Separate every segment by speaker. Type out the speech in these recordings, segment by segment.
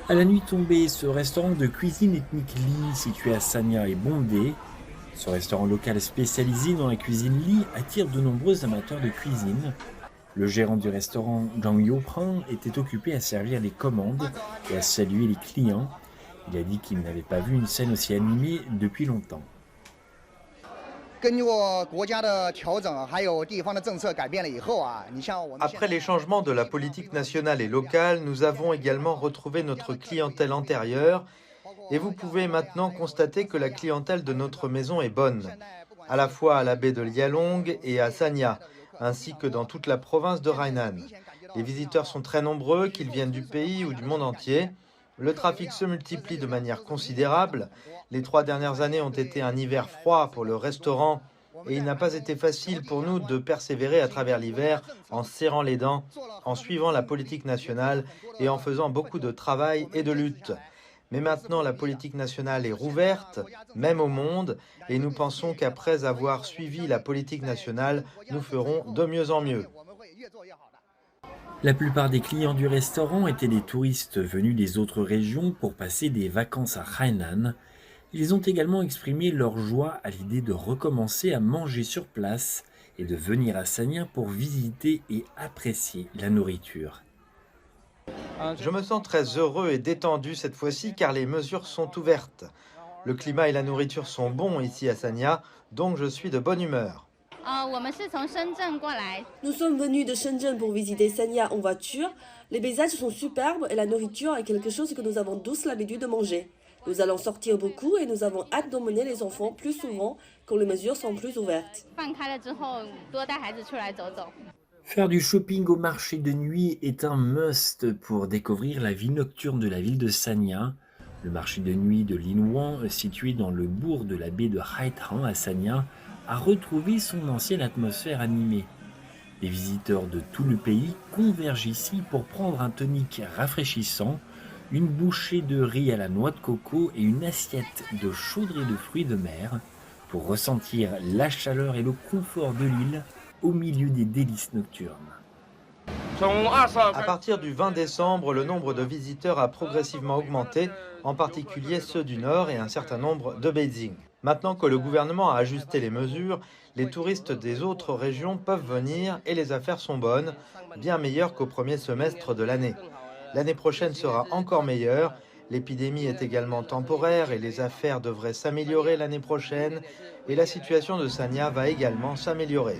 Speaker 1: À la nuit tombée, ce restaurant de cuisine ethnique Li, situé à Sanya, est bondé. Ce restaurant local spécialisé dans la cuisine Li attire de nombreux amateurs de cuisine. Le gérant du restaurant, Zhang Youpran, était occupé à servir les commandes et à saluer les clients. Il a dit qu'il n'avait pas vu une scène aussi animée depuis longtemps.
Speaker 2: Après les changements de la politique nationale et locale, nous avons également retrouvé notre clientèle antérieure et vous pouvez maintenant constater que la clientèle de notre maison est bonne, à la fois à la baie de Lialong et à Sanya, ainsi que dans toute la province de Hainan. Les visiteurs sont très nombreux, qu'ils viennent du pays ou du monde entier. Le trafic se multiplie de manière considérable. Les 3 dernières années ont été un hiver froid pour le restaurant et il n'a pas été facile pour nous de persévérer à travers l'hiver en serrant les dents, en suivant la politique nationale et en faisant beaucoup de travail et de lutte. Mais maintenant, la politique nationale est rouverte, même au monde, et nous pensons qu'après avoir suivi la politique nationale, nous ferons de mieux en mieux.
Speaker 1: La plupart des clients du restaurant étaient des touristes venus des autres régions pour passer des vacances à Hainan. Ils ont également exprimé leur joie à l'idée de recommencer à manger sur place et de venir à Sanya pour visiter et apprécier la nourriture.
Speaker 2: Je me sens très heureux et détendu cette fois-ci car les mesures sont ouvertes. Le climat et la nourriture sont bons ici à Sanya, donc je suis de bonne humeur.
Speaker 3: Nous sommes venus de Shenzhen pour visiter Sanya en voiture. Les paysages sont superbes et la nourriture est quelque chose que nous avons tous l'habitude de manger. Nous allons sortir beaucoup et nous avons hâte d'emmener les enfants plus souvent quand les mesures sont plus ouvertes.
Speaker 1: Faire du shopping au marché de nuit est un must pour découvrir la vie nocturne de la ville de Sanya. Le marché de nuit de Linwan, situé dans le bourg de la baie de Haitang à Sanya, a retrouvé son ancienne atmosphère animée. Les visiteurs de tout le pays convergent ici pour prendre un tonic rafraîchissant, une bouchée de riz à la noix de coco et une assiette de chaudrée de fruits de mer pour ressentir la chaleur et le confort de l'île au milieu des délices nocturnes.
Speaker 2: À partir du 20 décembre, le nombre de visiteurs a progressivement augmenté, en particulier ceux du Nord et un certain nombre de Beijing. Maintenant que le gouvernement a ajusté les mesures, les touristes des autres régions peuvent venir et les affaires sont bonnes, bien meilleures qu'au premier semestre de l'année. L'année prochaine sera encore meilleure. L'épidémie est également temporaire et les affaires devraient s'améliorer l'année prochaine et la situation de Sanya va également s'améliorer.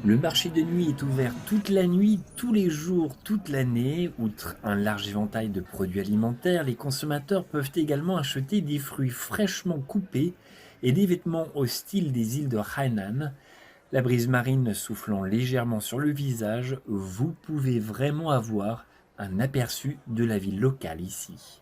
Speaker 1: Le marché de nuit est ouvert toute la nuit, tous les jours, toute l'année. Outre un large éventail de produits alimentaires, les consommateurs peuvent également acheter des fruits fraîchement coupés et des vêtements au style des îles de Hainan. La brise marine soufflant légèrement sur le visage, vous pouvez vraiment avoir un aperçu de la vie locale ici.